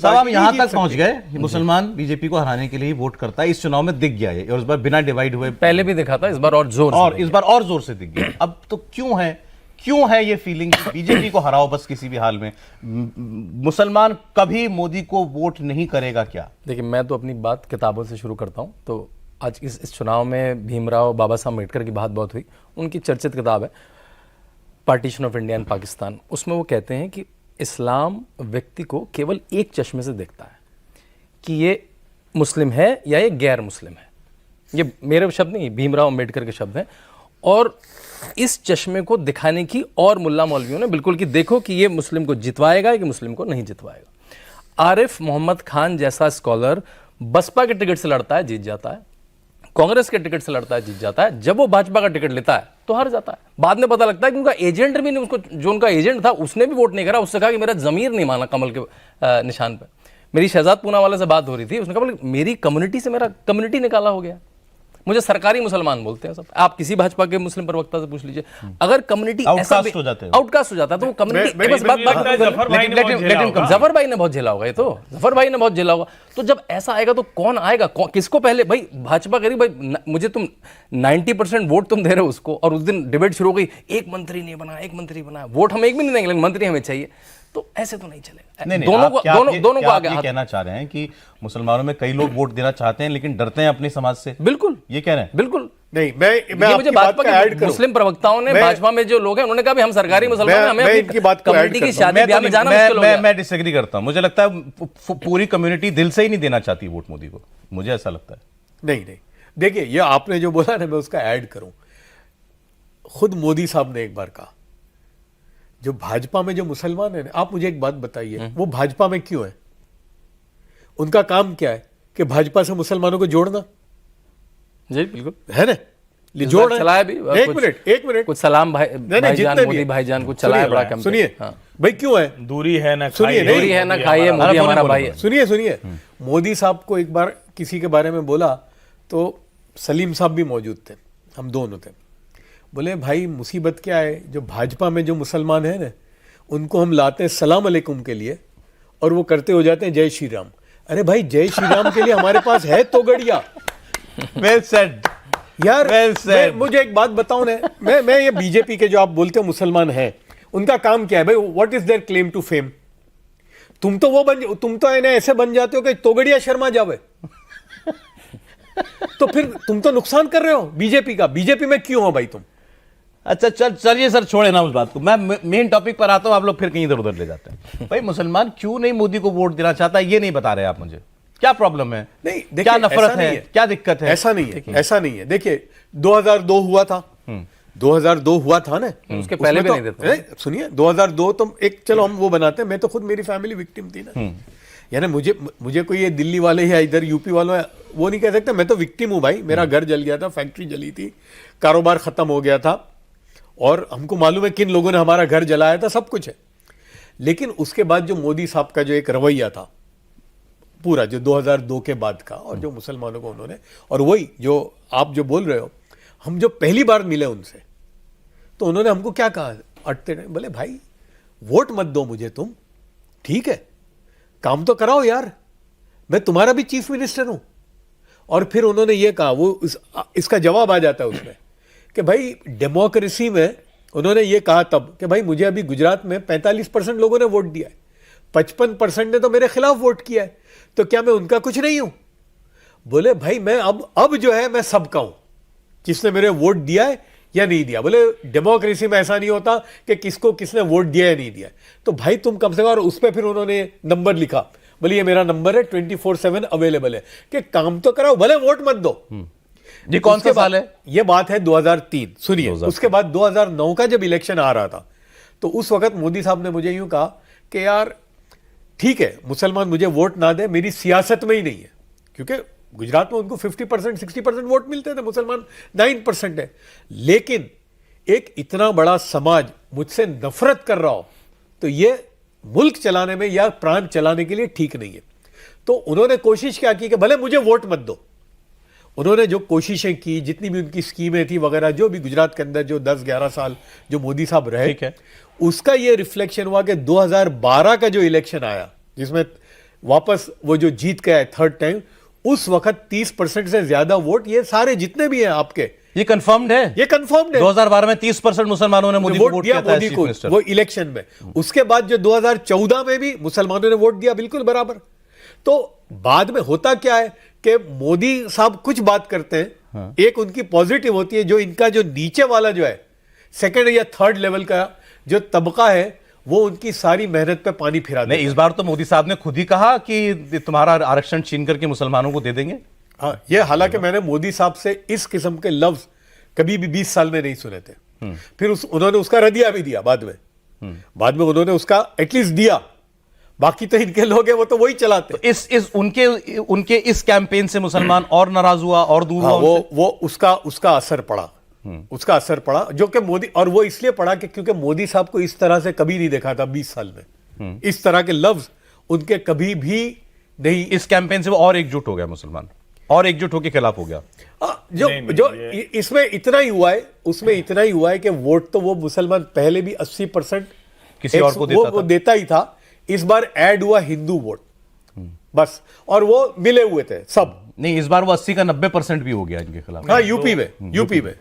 साहब हम यहाँ तक पहुंच गए, मुसलमान बीजेपी को हराने के लिए ही वोट करता है, इस चुनाव में दिख गया है और इस बार बिना डिवाइड हुए, पहले भी दिखा था, इस बार और जोर और इस बार और जोर से दिख गया। अब तो क्यों है ये फीलिंग बीजेपी को हराओ बस किसी भी हाल में, मुसलमान कभी मोदी को वोट नहीं करेगा क्या? देखिए, मैं तो अपनी बात किताबों से शुरू करता हूं। तो आज इस चुनाव में भीमराव बाबा साहब अम्बेडकर की बात बहुत हुई। उनकी चर्चित किताब है partition of India and Pakistan. उसमें वो कहते हैं कि इस्लाम व्यक्ति को केवल एक चश्मे से देखता है कि ये मुस्लिम है या ये गैर मुस्लिम है। ये मेरे शब्द नहीं, भीमराव अम्बेडकर के शब्द हैं। और इस चश्मे को दिखाने की और मुल्ला मौलवियों ने बिल्कुल कि देखो कि ये मुस्लिम को जितवाएगा कि मुस्लिम को नहीं जितवाएगा। आरिफ मोहम्मद खान जैसा स्कॉलर बसपा के टिकट से लड़ता है, जीत जाता है। कांग्रेस के टिकट से लड़ता है, जीत जाता है। जब वो भाजपा का टिकट लेता है तो हार जाता है। बाद में पता लगता है कि उनका एजेंट भी नहीं, उसको जो उनका एजेंट था उसने भी वोट नहीं करा। उससे कहा कि मेरा जमीर नहीं माना कमल के निशान पे। मेरी शहजाद पूना वाले से बात हो रही थी, उसने कहा मेरी कम्युनिटी से मेरा कम्युनिटी निकाला हो गया। मुझे सरकारी मुसलमान बोलते हैं सब। आप किसी भाजपा के मुस्लिम प्रवक्ता से पूछ लीजिए, अगर कम्युनिटी आउटकास्ट हो जाता है तो वो कम्युनिटी जफर भाई ने बहुत झेला होगा। ये तो जफर भाई ने बहुत झेला होगा। तो जब ऐसा आएगा तो कौन आएगा, किसको पहले? भाई भाजपा करी, भाई मुझे तुम 90% वोट तुम दे रहे हो उसको, और उस दिन डिबेट शुरू हो गई, एक मंत्री नहीं बना, एक मंत्री बना, वोट हम एक भी नहीं देंगे लेकिन मंत्री हमें चाहिए। तो ऐसे तो नहीं चलेगा। दोनों को आगे कहना चाह रहे हैं कि मुसलमानों में कई लोग वोट देना चाहते हैं लेकिन डरते हैं अपने समाज से। बिल्कुल ये कह रहे हैं। बिल्कुल नहीं, मैं मुझे भाजपा के मुस्लिम प्रवक्ताओं ने, भाजपा में जो लोग हैं उन्होंने कहा भी हम सरकारी मुसलमान, हमें इनकी बात को कम्युनिटी की शादी ब्याह में जाना मुश्किल हो गया। मैं डिसएग्री करता हूं। मुझे लगता है पूरी कम्युनिटी दिल से ही नहीं देना चाहती वोट मोदी को, मुझे ऐसा लगता है। नहीं, देखिए, ये आपने जो बोला ना, मैं उसका ऐड करूं। खुद मोदी साहब ने एक बार कहा, जो भाजपा में जो मुसलमान है, आप मुझे एक बात बताइए, वो भाजपा में क्यों है? उनका काम क्या है कि भाजपा से मुसलमानों को जोड़ना। जी बिल्कुल है ना, जोड़ चलाया भी। एक मिनट कुछ सलाम भाईजान, मोदी भाईजान कुछ चलाया बड़ा कम। सुनिए भाई, क्यों है? दूरी है ना सुनिए, दूरी है ना खाइए, मोदी हमारा भाई है। सुनिए, मोदी साहब को एक बार किसी के बारे में बोला तो सलीम साहब भी मौजूद थे, हम दोनों थे। बोले भाई मुसीबत क्या है, जो भाजपा में जो मुसलमान है ना, उनको हम लाते हैं सलाम अलैकुम के लिए और वो करते हो जाते हैं जय श्री राम। अरे भाई, जय श्री राम के लिए हमारे पास है तोगड़िया। वेल सेड यार, मुझे एक बात बताओ ना, मैं ये बीजेपी के जो आप बोलते हो मुसलमान हैं, उनका काम क्या है भाई? What is there claim to fame? तुम तो ऐसे बन जाते हो कि तोगड़िया शर्मा जावे। तो फिर तुम तो नुकसान कर रहे हो बीजेपी का। बीजेपी में क्यों हो भाई तुम? अच्छा चलिए सर, छोड़े ना उस बात को। मैं मेन टॉपिक पर आता हूं, आप लोग फिर कहीं इधर उधर ले जाते हैं। भाई मुसलमान क्यों नहीं मोदी को वोट देना चाहता, ये नहीं बता रहे आप मुझे। क्या प्रॉब्लम है? नहीं, क्या नफरत है, क्या दिक्कत है? ऐसा नहीं है। देखिए, 2002 हुआ था, 2002 हुआ था ना, उसके पहले भी नहीं देते। सुनिए, 2002 तो एक, चलो हम वो बनाते हैं। मैं तो खुद, मेरी फैमिली विक्टिम थी ना। यानी मुझे कोई ये दिल्ली वाले या इधर यूपी वालों वो नहीं कह सकते। मैं तो विक्टिम हूं भाई। मेरा घर जल गया था, फैक्ट्री जली थी, कारोबार खत्म हो गया था, और हमको मालूम है किन लोगों ने हमारा घर जलाया था, सब कुछ है। लेकिन उसके बाद जो मोदी साहब का जो एक रवैया था पूरा, जो 2002 के बाद का, और जो मुसलमानों को उन्होंने, और वही जो आप जो बोल रहे हो, हम जो पहली बार मिले उनसे, तो उन्होंने हमको क्या कहा अटते रहे? बोले भाई वोट मत दो मुझे तुम, ठीक है, काम तो कराओ यार, मैं तुम्हारा भी चीफ मिनिस्टर हूं। और फिर उन्होंने ये कहा, वो इसका जवाब आ जाता है उसमें कि भाई डेमोक्रेसी में, उन्होंने ये कहा तब कि भाई मुझे अभी गुजरात में 45% लोगों ने वोट दिया है, 55% ने तो मेरे खिलाफ वोट किया है, तो क्या मैं उनका कुछ नहीं हूं? बोले भाई मैं अब जो है मैं सबका हूं, किसने मेरे वोट दिया है या नहीं दिया। बोले डेमोक्रेसी में ऐसा नहीं होता कि किसको किसने वोट दिया या नहीं दिया। तो भाई तुम कम से कम, और उस पर फिर उन्होंने नंबर लिखा, बोले ये मेरा नंबर है, 24/7 अवेलेबल है, कि काम तो कराओ, भले वोट मत दो। जी कौन सा साल है? ये बात है 2003। सुनिए, उसके बाद 2009 का जब इलेक्शन आ रहा था, तो उस वक्त मोदी साहब ने मुझे यूं कहा कि यार ठीक है, मुसलमान मुझे वोट ना दे, मेरी सियासत में ही नहीं है, क्योंकि गुजरात में उनको 50% 60% वोट मिलते थे, मुसलमान 9% है। लेकिन एक इतना बड़ा समाज मुझसे नफरत कर रहा हो, तो ये मुल्क चलाने में या प्रांत चलाने के लिए ठीक नहीं है। तो उन्होंने कोशिश क्या की कि भले मुझे वोट मत दो। उन्होंने जो कोशिशें की, जितनी भी उनकी स्कीमें थी वगैरह, जो भी गुजरात के अंदर जो 10-11 साल जो मोदी साहब रहे, उसका ये रिफ्लेक्शन हुआ कि 2012 का जो इलेक्शन आया, जिसमें वापस वो जो जीत गया है थर्ड टाइम, उस वक्त 30% से ज्यादा वोट ये सारे जितने भी हैं आपके, ये कंफर्म्ड है, ये कंफर्म्ड है। 2012 में 30% मुसलमानों ने मोदी को वोट दिया किया था मोदी चीफ को मिनिस्टर। वो इलेक्शन में। उसके बाद जो 2014 में भी मुसलमानों ने वोट दिया बिल्कुल बराबर। तो बाद में होता क्या है कि मोदी साहब कुछ बात करते हैं, एक उनकी पॉजिटिव होती है, जो इनका जो नीचे वाला जो है सेकंड या थर्ड लेवल का जो तबका है, वो उनकी सारी मेहनत पे पानी फिरा देता है। नहीं, इस बार तो मोदी साहब ने खुद ही कहा कि तुम्हारा आरक्षण छीन करके मुसलमानों को दे देंगे। हाँ, ये हालांकि मैंने मोदी साहब से इस किस्म के लफ्ज कभी भी 20 साल में नहीं सुने थे। फिर उन्होंने उसका रदिया भी दिया बाद में उन्होंने उसका एटलीस्ट दिया। बाकी तो इनके लोग हैं, वो तो वही चलाते। तो इस उनके इस कैंपेन से मुसलमान और नाराज हुआ और दूर हाँ, हुआ उनसे? वो उसका असर पड़ा। उसका असर पड़ा, जो कि मोदी, और वो इसलिए पड़ा कि क्योंकि मोदी साहब को इस तरह से कभी नहीं देखा था 20 साल में। इस तरह के लफ्ज उनके कभी भी नहीं। इस कैंपेन से वो और एकजुट हो गया, मुसलमान और एकजुट होकर खिलाफ हो गया। इसमें इतना ही हुआ है, उसमें इतना ही हुआ है कि वोट तो वो मुसलमान पहले भी 80% किसी और को देता वो था। देता ही था। इस बार ऐड हुआ हिंदू वोट बस, और वो मिले हुए थे सब। नहीं, इस बार वो 80 का 90% भी हो गया इनके खिलाफ। हाँ, यूपी में